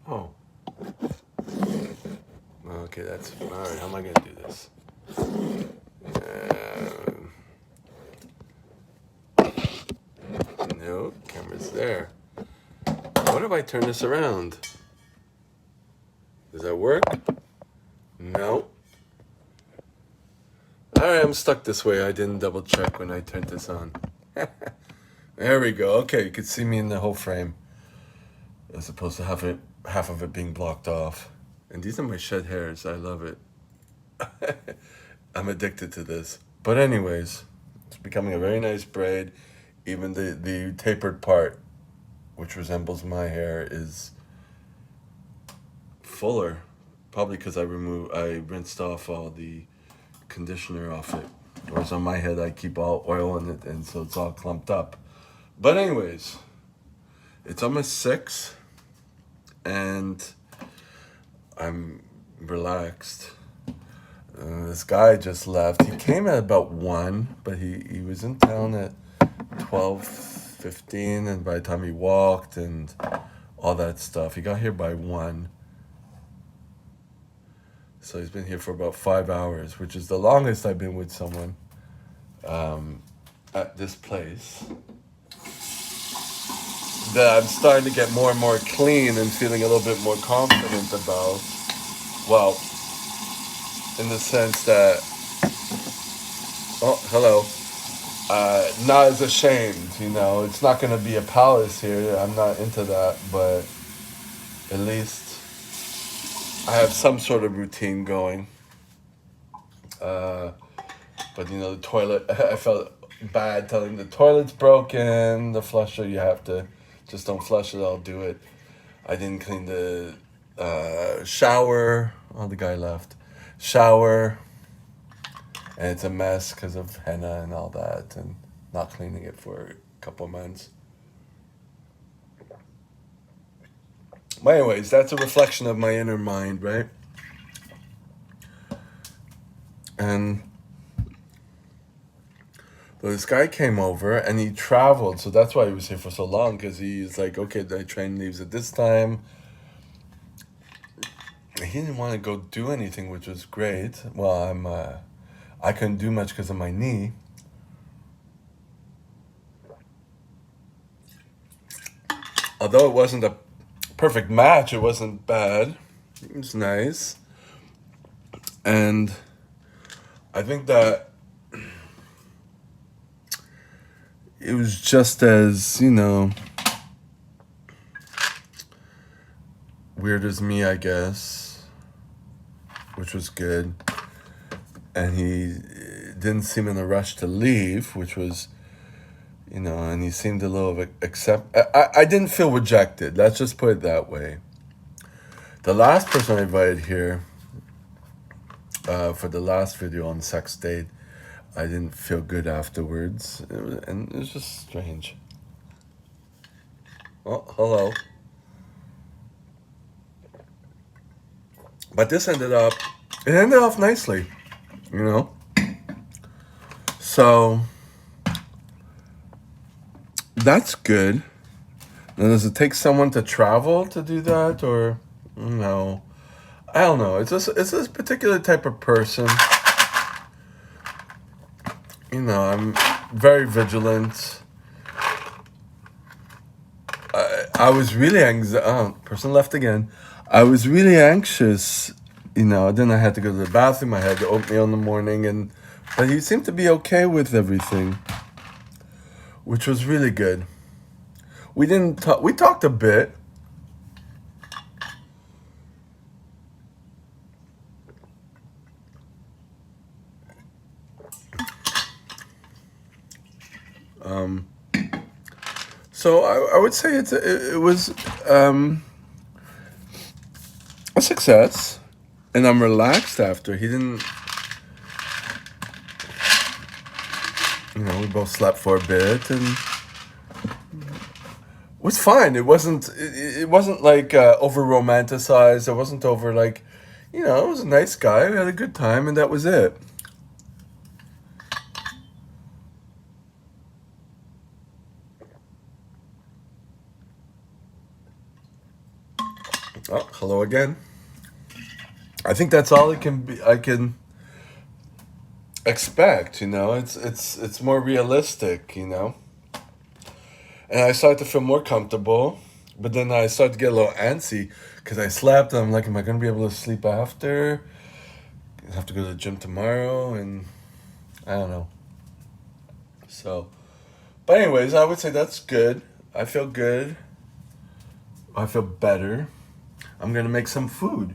Oh, okay, that's all right. How am I gonna do this? No, camera's there. What if I turn this around? Does that work? No. All right, I'm stuck this way. I didn't double check when I turned this on. There we go. Okay, you can see me in the whole frame, as opposed to half of it being blocked off. And these are my shed hairs. I love it. I'm addicted to this. But anyways, it's becoming a very nice braid. Even the tapered part, which resembles my hair, is fuller. Probably because I rinsed off all the conditioner off it. Whereas on my head, I keep all oil in it, and so it's all clumped up. But anyways, it's almost 6, and I'm relaxed. This guy just left. He came at about 1, but he was in town at 12:15, and by the time he walked and all that stuff, he got here by 1. So he's been here for about 5 hours, which is the longest I've been with someone at this place. That I'm starting to get more and more clean and feeling a little bit more confident about. Well, in the sense that, oh, hello, not as ashamed, It's not going to be a palace here. I'm not into that, but at least I have some sort of routine going. But the toilet, I felt bad telling the toilet's broken, the flusher, you have to just don't flush it, I'll do it. I didn't clean the shower. Oh, the guy left. Shower. And it's a mess because of henna and all that, and not cleaning it for a couple months. But anyways, that's a reflection of my inner mind, right? And this guy came over and he traveled, so that's why he was here for so long, because he's like, okay, the train leaves at this time. He didn't want to go do anything, which was great. Well, I couldn't do much because of my knee. Although it wasn't a perfect match, it wasn't bad. It was nice. And I think that it was just as, weird as me, I guess, which was good. And he didn't seem in a rush to leave, which was, and he seemed a little bit I didn't feel rejected. Let's just put it that way. The last person I invited here for the last video on sex date, I didn't feel good afterwards. And it was just strange. Oh, hello. But it ended off nicely, So that's good. Now, does it take someone to travel to do that, or no? I don't know. It's this particular type of person. I'm very vigilant. I was really anxious. Oh, person left again. I was really anxious. Then I had to go to the bathroom. I had the oatmeal in the morning, but he seemed to be okay with everything, which was really good. We didn't talk. We talked a bit. So I would say it was a success, and I'm relaxed after. He didn't. We both slept for a bit, and it was fine. It wasn't. It wasn't like over romanticized. It wasn't over like, it was a nice guy. We had a good time, and that was it. Oh, hello again. I think that's all it can be. I can expect. It's more realistic. And I started to feel more comfortable, but then I started to get a little antsy because I slept. And I'm like, am I gonna be able to sleep after? I have to go to the gym tomorrow, and I don't know. So, but anyways, I would say that's good. I feel good. I feel better. I'm gonna make some food.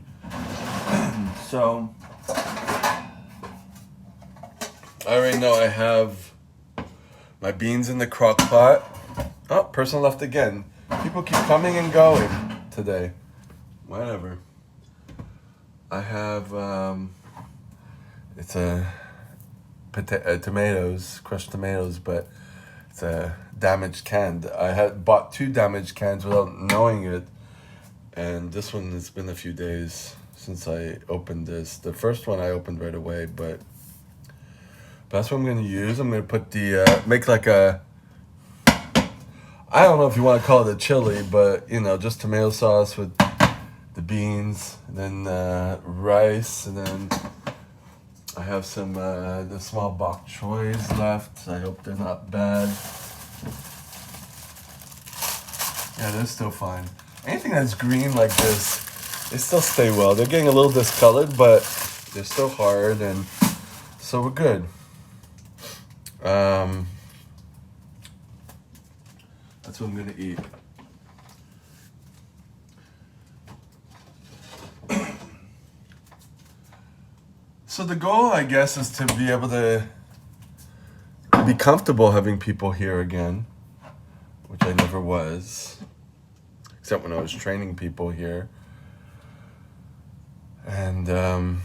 So I already know I have my beans in the crock pot. Oh, person left again. People keep coming and going today. Whatever. I have it's tomatoes, crushed tomatoes, but it's a damaged can. I had bought 2 damaged cans without knowing it, and this one has been a few days since I opened this. The first one I opened right away, but that's what I'm gonna use. I'm gonna put make like a, I don't know if you want to call it a chili, but just tomato sauce with the beans, and then rice, and then I have some the small bok choys left. I hope they're not bad. Yeah, they're still fine. Anything that's green like this, they still stay well. They're getting a little discolored, but they're still hard, and so we're good. That's what I'm gonna eat. So the goal, I guess, is to be able to be comfortable having people here again, which I never was, except when I was training people here. And I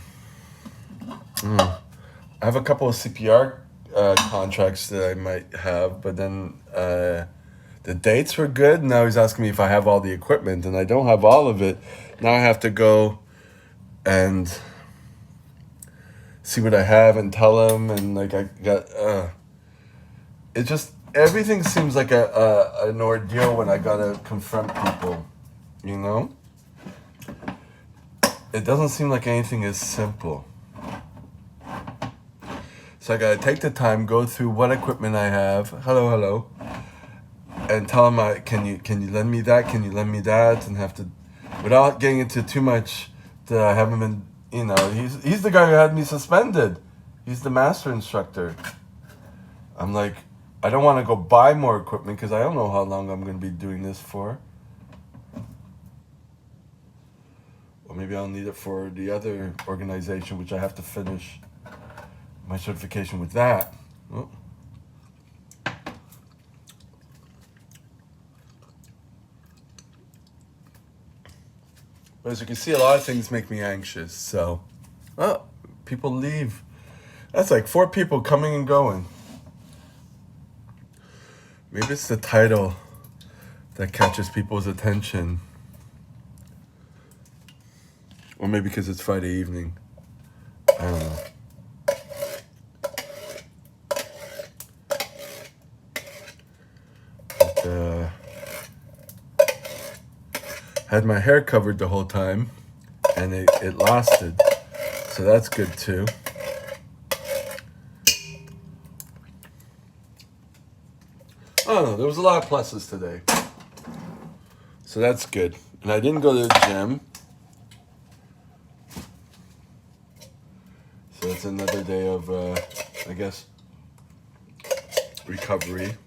have a couple of CPR contracts that I might have, but then the dates were good. Now he's asking me if I have all the equipment, and I don't have all of it. Now I have to go and see what I have and tell him, and like I got it just everything seems like an ordeal when I gotta confront people, you know? It doesn't seem like anything is simple. So I gotta take the time, go through what equipment I have. Hello, and tell him, can you lend me that? Can you lend me that? And have to, without getting into too much, that I haven't been. He's the guy who had me suspended. He's the master instructor. I'm like, I don't want to go buy more equipment because I don't know how long I'm going to be doing this for. Or maybe I'll need it for the other organization, which I have to finish my certification with that. Oh. But as you can see, a lot of things make me anxious. So, people leave. That's like 4 people coming and going. Maybe it's the title that catches people's attention. Or maybe because it's Friday evening. I don't know. But, had my hair covered the whole time, and it lasted. So that's good too. I don't know, there was a lot of pluses today. So that's good. And I didn't go to the gym. So it's another day of, I guess, recovery.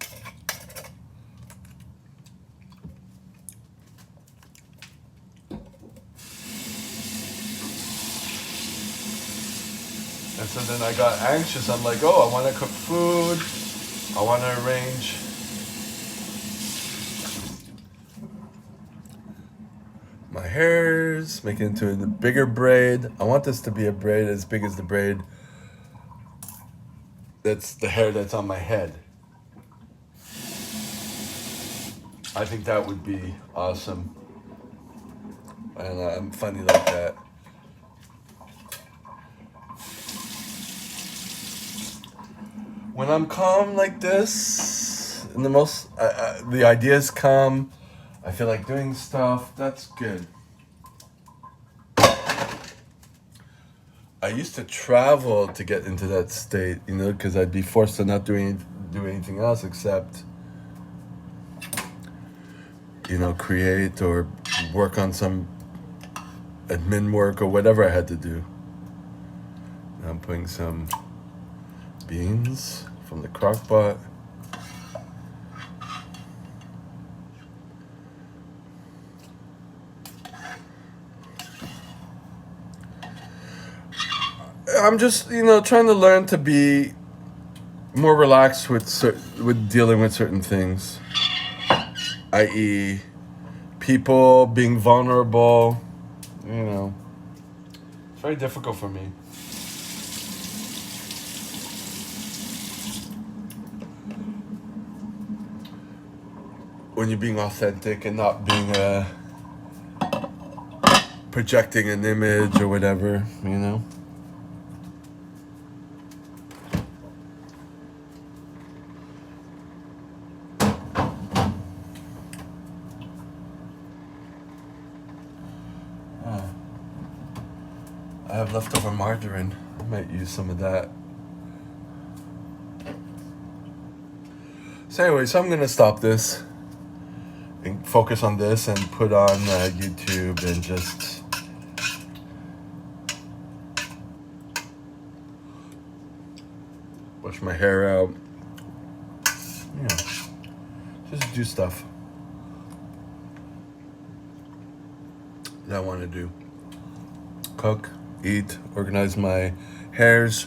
And so then I got anxious. I'm like, I want to cook food. I want to arrange my hairs, make it into a bigger braid. I want this to be a braid as big as the braid that's the hair that's on my head. I think that would be awesome. And I'm funny like that. When I'm calm like this, and the ideas come, I feel like doing stuff, that's good. I used to travel to get into that state, you know, because I'd be forced to not do anything else except, you know, create or work on some admin work or whatever I had to do. Now I'm putting some beans from the crock pot. I'm just, you know, trying to learn to be more relaxed with with dealing with certain things, i.e., people being vulnerable. You know, it's very difficult for me. When you're being authentic and not being projecting an image or whatever, you know. I have leftover margarine. I might use some of that. So anyway, so I'm gonna stop this and focus on this and put on YouTube and just wash my hair out. You know, just do stuff that I want to do. Cook, eat, organize my hairs,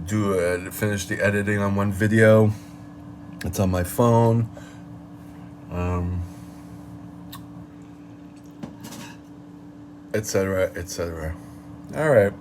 finish the editing on one video. It's on my phone. Etc. etc. All right.